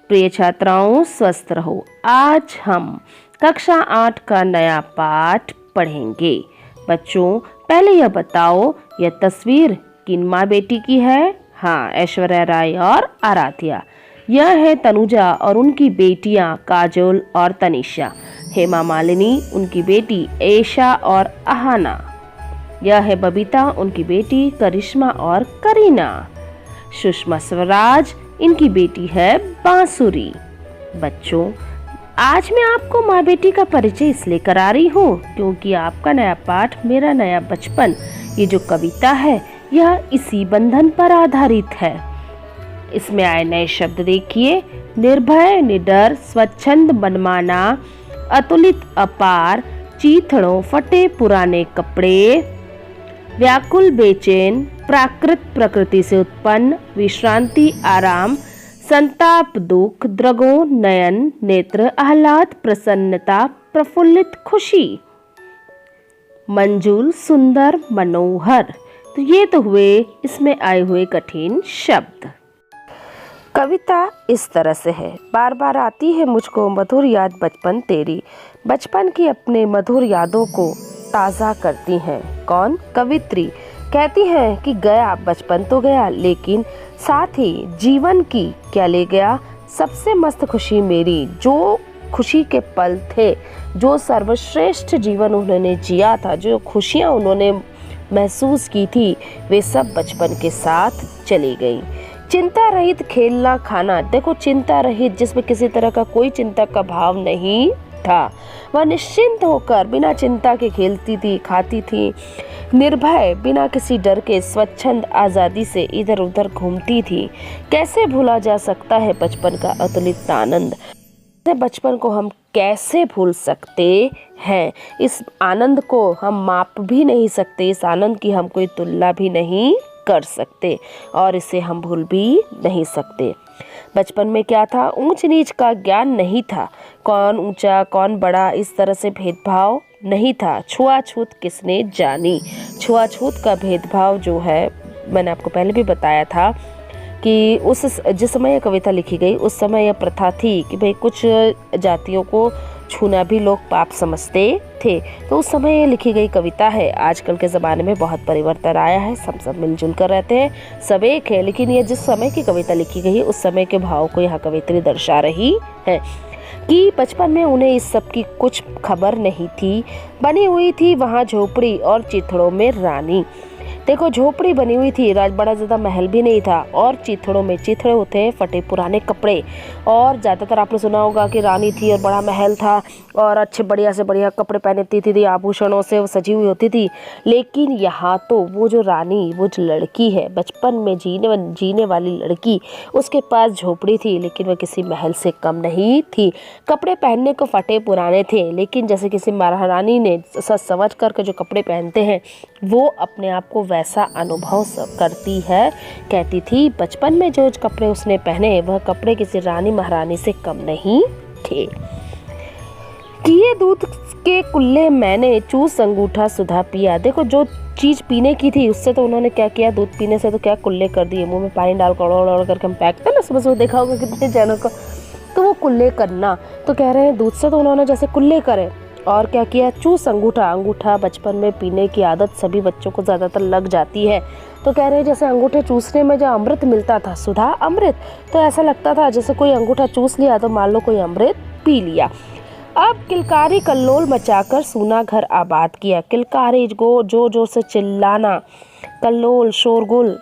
प्रिय छात्राओं, स्वस्थ रहो। आज हम कक्षा 8 का नया पाठ पढ़ेंगे। बच्चों, पहले यह बताओ, यह तस्वीर किन माँ बेटी की है? हाँ, ऐश्वर्या राय और आराध्या। यह है तनुजा और उनकी बेटियां काजोल और तनिषा। हेमा मालिनी, उनकी बेटी एशा और अहाना। यह है बबीता, उनकी बेटी करिश्मा और करीना। सुषमा स्वराज, इनकी बेटी है बांसुरी। बच्चों, आज मैं आपको माँ बेटी का परिचय इसलिए करा रही हूँ क्योंकि आपका नया पाठ मेरा नया बचपन, ये जो कविता है यह इसी बंधन पर आधारित है। इसमें आए नए शब्द देखिए। निर्भय, निडर, स्वच्छंद, मनमाना, अतुलित, अपार, चीथड़ों, फटे पुराने कपड़े, व्याकुल, बेचैन, प्राकृत, प्रकृति से उत्पन्न, विश्रांति, आराम, संताप, दुख, द्रगो, नयन, नेत्र, आह्लाद, प्रसन्नता, प्रफुल्लित, खुशी, मंजूल, सुंदर, मनोहर। तो ये तो हुए इसमें आए हुए कठिन शब्द। कविता इस तरह से है। बार बार आती है मुझको मधुर याद बचपन तेरी। बचपन की अपने मधुर यादों को ताज़ा करती हैं। कौन? कवित्री। कहती हैं कि गया बचपन तो गया, लेकिन साथ ही जीवन की क्या ले गया? सबसे मस्त खुशी मेरी, जो खुशी के पल थे, जो सर्वश्रेष्ठ जीवन उन्होंने जिया था, जो खुशियाँ उन्होंने महसूस की थी, वे सब बचपन के साथ चली गई। चिंता रहित खेलना खाना। देखो, चिंता रहित, जिसमें किसी तरह का कोई चिंता का भाव नहीं था। वह निश्चिंत होकर बिना चिंता के खेलती थी, खाती थी। निर्भय, बिना किसी डर के स्वच्छंद आज़ादी से इधर उधर घूमती थी। कैसे भूला जा सकता है बचपन का अतुलित आनंद? बचपन को हम कैसे भूल सकते हैं? इस आनंद को हम माप भी नहीं सकते, इस आनंद की हम कोई तुलना भी नहीं कर सकते और इसे हम भूल भी नहीं सकते। बचपन में क्या था? ऊंच नीच का ज्ञान नहीं था। कौन ऊंचा कौन बड़ा, इस तरह से भेदभाव नहीं था। छुआछूत किसने जानी? छुआछूत का भेदभाव जो है, मैंने आपको पहले भी बताया था कि जिस समय यह कविता लिखी गई उस समय यह प्रथा थी कि भाई कुछ जातियों को छूना भी लोग पाप समझते थे। तो उस समय ये लिखी गई कविता है। आजकल के ज़माने में बहुत परिवर्तन आया है, सब मिलजुल कर रहते हैं, सब एक है, लेकिन ये जिस समय की कविता लिखी गई उस समय के भाव को यहाँ कवित्री दर्शा रही है कि बचपन में उन्हें इस सब की कुछ खबर नहीं थी। बनी हुई थी वहाँ झोपड़ी और चिथड़ों में रानी। देखो, झोपड़ी बनी हुई थी, बड़ा ज़्यादा महल भी नहीं था, और चिथड़ों में, चिथड़े होते हैं फटे पुराने कपड़े, और ज़्यादातर आपने सुना होगा कि रानी थी और बड़ा महल था और अच्छे बढ़िया से बढ़िया कपड़े पहनती थी, आभूषणों से वो सजी हुई होती थी। लेकिन यहाँ तो वो जो रानी, वो जो लड़की है, बचपन में जीने वाली लड़की, उसके पास झोपड़ी थी लेकिन वह किसी महल से कम नहीं थी। कपड़े पहनने को फटे पुराने थे, लेकिन जैसे किसी महारानी ने सच समझ कर जो कपड़े पहनते हैं वो अपने आप को वैसा अनुभव करती है। कहती थी बचपन में जो कपड़े उसने पहने वह कपड़े किसी रानी महारानी से कम नहीं थे। किए दूध के कुल्ले मैंने, चूस अंगूठा सुधा पिया। देखो, जो चीज़ पीने की थी उससे तो उन्होंने क्या किया, दूध पीने से तो क्या कुल्ले कर दिए, मुंह में पानी डाल कर करके हम फेंकते ना सुबह सुबह, देखा होगा कितने जनों को, तो वो कुल्ले करना। तो कह रहे हैं दूध से तो उन्होंने जैसे कुल्ले करे। और क्या किया? चूस अंगूठा। अंगूठा बचपन में पीने की आदत सभी बच्चों को ज़्यादातर लग जाती है। तो कह रहे हैं जैसे अंगूठे चूसने में जो अमृत मिलता था, सुधा अमृत, तो ऐसा लगता था जैसे कोई अंगूठा चूस लिया तो मान लो कोई अमृत पी लिया। अब किलकारी कल्लोल मचाकर सूना घर आबाद किया। किलकारी को जोर जोर से चिल्लाना, कल्लोल शोरगुल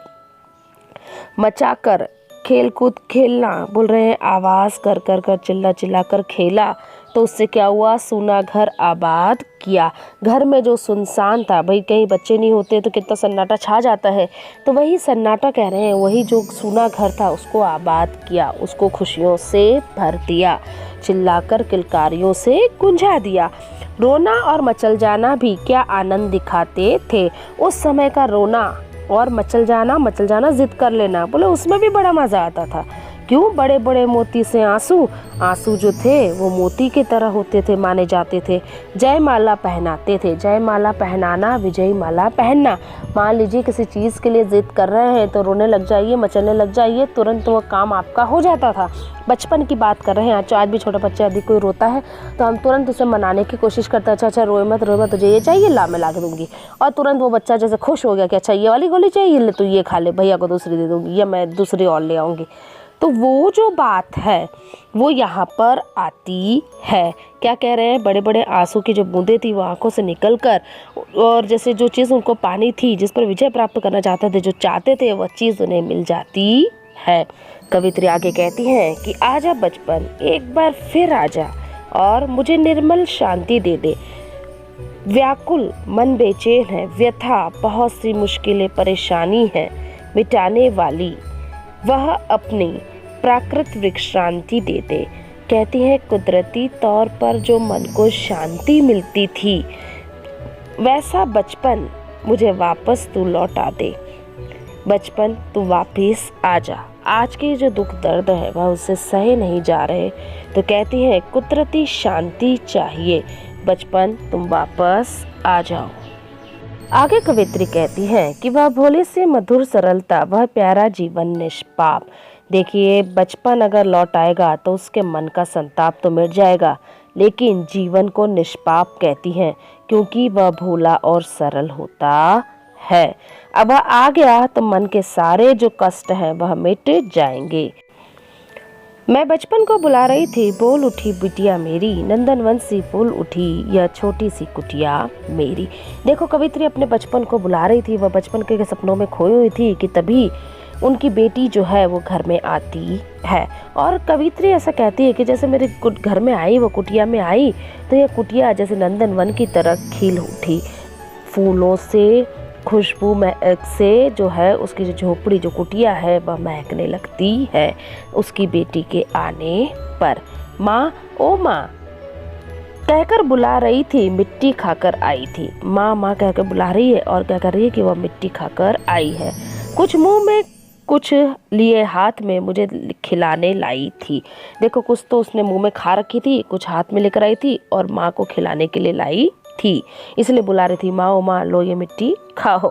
मचाकर खेल कूद खेलना, बोल रहे हैं आवाज़ कर कर कर चिल्ला चिल्ला कर खेला। तो उससे क्या हुआ? सूना घर आबाद किया। घर में जो सुनसान था, भाई कहीं बच्चे नहीं होते तो कितना सन्नाटा छा जाता है, तो वही सन्नाटा कह रहे हैं, वही जो सूना घर था उसको आबाद किया, उसको खुशियों से भर दिया, चिल्लाकर किलकारियों से गुंजा दिया। रोना और मचल जाना भी क्या आनंद दिखाते थे। उस समय का रोना और मचल जाना जिद कर लेना, बोले उसमें भी बड़ा मज़ा आता था क्यों? बड़े बड़े मोती से आंसू। आंसू जो थे वो मोती की तरह होते थे, माने जाते थे। जयमाला पहनाते थे। जयमाला पहनाना, विजयी माला पहनना। मान लीजिए किसी चीज़ के लिए जिद कर रहे हैं तो रोने लग जाइए, मचलने लग जाइए, तुरंत वो काम आपका हो जाता था। बचपन की बात कर रहे हैं। आज भी छोटा बच्चा यदि कोई रोता है तो हम तुरंत उसे मनाने की कोशिश करते हैं। अच्छा रोए मत, तुझे ये चाहिए, ला मैं ला के दूंगी। और तुरंत वो बच्चा जैसे खुश हो गया कि अच्छा ये वाली गोली चाहिए, ले तो ये खा ले, भैया को दूसरी दे दूंगी या मैं दूसरी और ले आऊँगी। तो वो जो बात है वो यहाँ पर आती है। क्या कह रहे हैं? बड़े बड़े आंसू की जो बूंदें थी वो आंखों से निकलकर, और जैसे जो चीज़ उनको पानी थी, जिस पर विजय प्राप्त करना चाहते थे, जो चाहते थे, वह चीज़ उन्हें मिल जाती है। कवित्री आगे कहती हैं कि आजा बचपन, एक बार फिर आजा और मुझे निर्मल शांति दे दे। व्याकुल मन बेचैन है, व्यथा, बहुत सी मुश्किलें, परेशानी है मिटाने वाली, वह अपनी प्राकृत विश्रांति दे दे। कहती है कुदरती तौर पर जो मन को शांति मिलती थी, वैसा बचपन मुझे वापस तू लौटा दे। बचपन तू वापस आ जा। आज के जो दुख दर्द है वह उससे सहे नहीं जा रहे, तो कहती है कुदरती शांति चाहिए, बचपन तुम वापस आ जाओ। आगे कवित्री कहती है कि वह भोले से मधुर सरलता, वह प्यारा जीवन निष्पाप। देखिए बचपन अगर लौट आएगा तो उसके मन का संताप तो मिट जाएगा, लेकिन जीवन को निष्पाप कहती हैं क्योंकि वह भोला और सरल होता है। अब वह आ गया तो मन के सारे जो कष्ट हैं वह मिट जाएंगे। मैं बचपन को बुला रही थी, बोल उठी बिटिया मेरी, नंदनवन सी फूल उठी यह छोटी सी कुटिया मेरी। देखो कवित्री अपने बचपन को बुला रही थी, वह बचपन के सपनों में खोई हुई थी कि तभी उनकी बेटी जो है वो घर में आती है। और कवित्री ऐसा कहती है कि जैसे मेरे घर में आई, वो कुटिया में आई, तो यह कुटिया जैसे नंदनवन की तरह खिल उठी, फूलों से, खुशबू महक से जो है उसकी जो झोपड़ी, जो कुटिया है वह महकने लगती है उसकी बेटी के आने पर। माँ, ओ माँ कहकर बुला रही थी, मिट्टी खाकर आई थी। माँ माँ कहकर बुला रही है और क्या कर रही है कि वह मिट्टी खाकर आई है। कुछ मुंह में, कुछ लिए हाथ में मुझे खिलाने लाई थी। देखो कुछ तो उसने मुंह में खा रखी थी, कुछ हाथ में लेकर आई थी और माँ को खिलाने के लिए लाई थी, इसलिए बुला रही थी, माँ ओ माँ लो ये मिट्टी खाओ।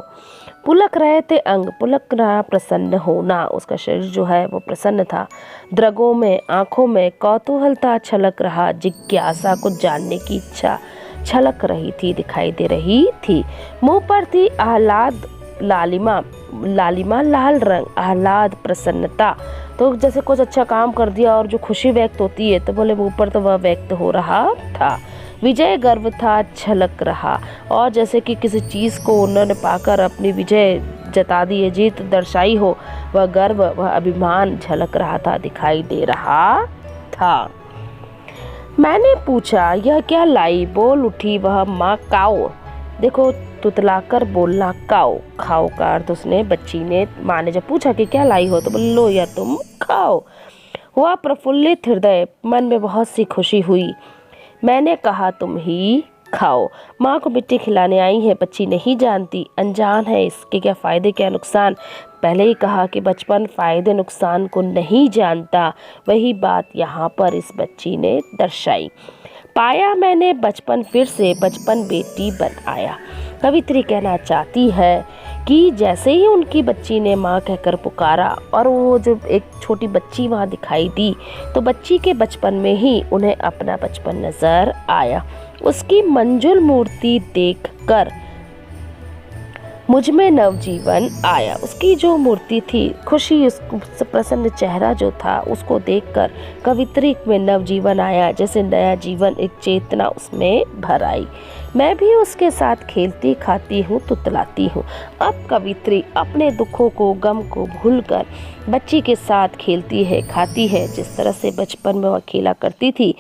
पुलक रहे थे अंग, पुलक रहा प्रसन्न होना, उसका शरीर जो है वो प्रसन्न था। द्रगों में, आंखों में कौतूहल था, छलक रहा, जिज्ञासा को जानने की इच्छा छलक रही थी, दिखाई दे रही थी। मुंह पर थी आह्लाद, लालिमा, लालिमा लाल रंग, आह्लाद, प्रसन्नता। तो जैसे कुछ अच्छा काम कर दिया और जो खुशी व्यक्त होती है तो बोले मुंह पर तो वह व्यक्त हो रहा था। विजय गर्व था, छलक रहा, और जैसे कि किसी चीज़ को उन्होंने पाकर अपनी विजय जता दी है, जीत दर्शाई हो, वह गर्व, वह अभिमान झलक रहा था, दिखाई दे रहा था। मैंने पूछा यह क्या लाई, बोल उठी वह माँ काओ। देखो तुतलाकर बोलना काओ, खाओ का अर्थ उसने, बच्ची ने, माँ ने जब पूछा कि क्या लाई हो तो बोले लो या तुम खाओ। हुआ प्रफुल्लित हृदय, मन में बहुत सी खुशी हुई। मैंने कहा तुम ही खाओ। माँ को मिट्टी खिलाने आई है, बच्ची नहीं जानती, अनजान है इसके क्या फ़ायदे क्या नुकसान। पहले ही कहा कि बचपन फ़ायदे नुकसान को नहीं जानता, वही बात यहाँ पर इस बच्ची ने दर्शाई। पाया मैंने बचपन फिर से, बचपन बेटी बन आया। कवित्री कहना चाहती है कि जैसे ही उनकी बच्ची ने माँ कहकर पुकारा और वो जो एक छोटी बच्ची वहाँ दिखाई दी, तो बच्ची के बचपन में ही उन्हें अपना बचपन नजर आया। उसकी मंजुल मूर्ति देखकर मुझ में नवजीवन आया। उसकी जो मूर्ति थी, खुशी, उस प्रसन्न चेहरा जो था, उसको देखकर कवित्री में नवजीवन आया, जैसे नया जीवन, एक चेतना उसमें भर आई। मैं भी उसके साथ खेलती, खाती हूँ, तुतलाती हूँ। अब कवित्री अपने दुखों को, गम को भूलकर बच्ची के साथ खेलती है, खाती है, जिस तरह से बचपन में वह खेला करती थी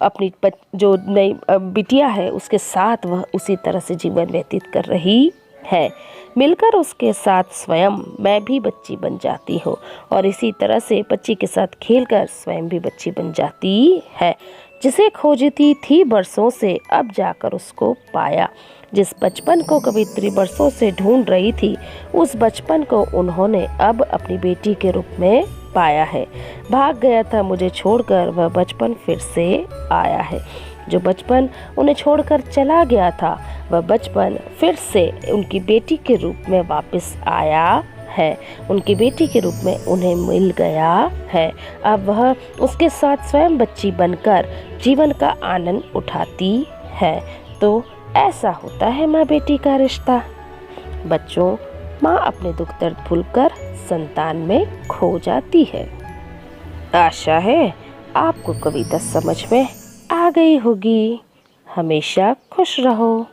अपनी जो नई बिटिया है उसके साथ, वह उसी तरह से जीवन व्यतीत कर रही है। मिलकर उसके साथ स्वयं मैं भी बच्ची बन जाती हूँ और इसी तरह से बच्ची के साथ खेलकर स्वयं भी बच्ची बन जाती है। जिसे खोजती थी बरसों से, अब जाकर उसको पाया। जिस बचपन को कवित्री बरसों से ढूंढ रही थी, उस बचपन को उन्होंने अब अपनी बेटी के रूप में पाया है। भाग गया था मुझे छोड़कर, वह बचपन फिर से आया है। जो बचपन उन्हें छोड़कर चला गया था, वह बचपन फिर से उनकी बेटी के रूप में वापस आया है। उनकी बेटी के रूप में उन्हें मिल गया है। अब वह उसके साथ स्वयं बच्ची बनकर जीवन का आनंद उठाती है। तो ऐसा होता है माँ बेटी का रिश्ता। बच्चों, माँ अपने दुख दर्द भूलकर संतान में खो जाती है। आशा है आपको कविता समझ में आ गई होगी। हमेशा खुश रहो।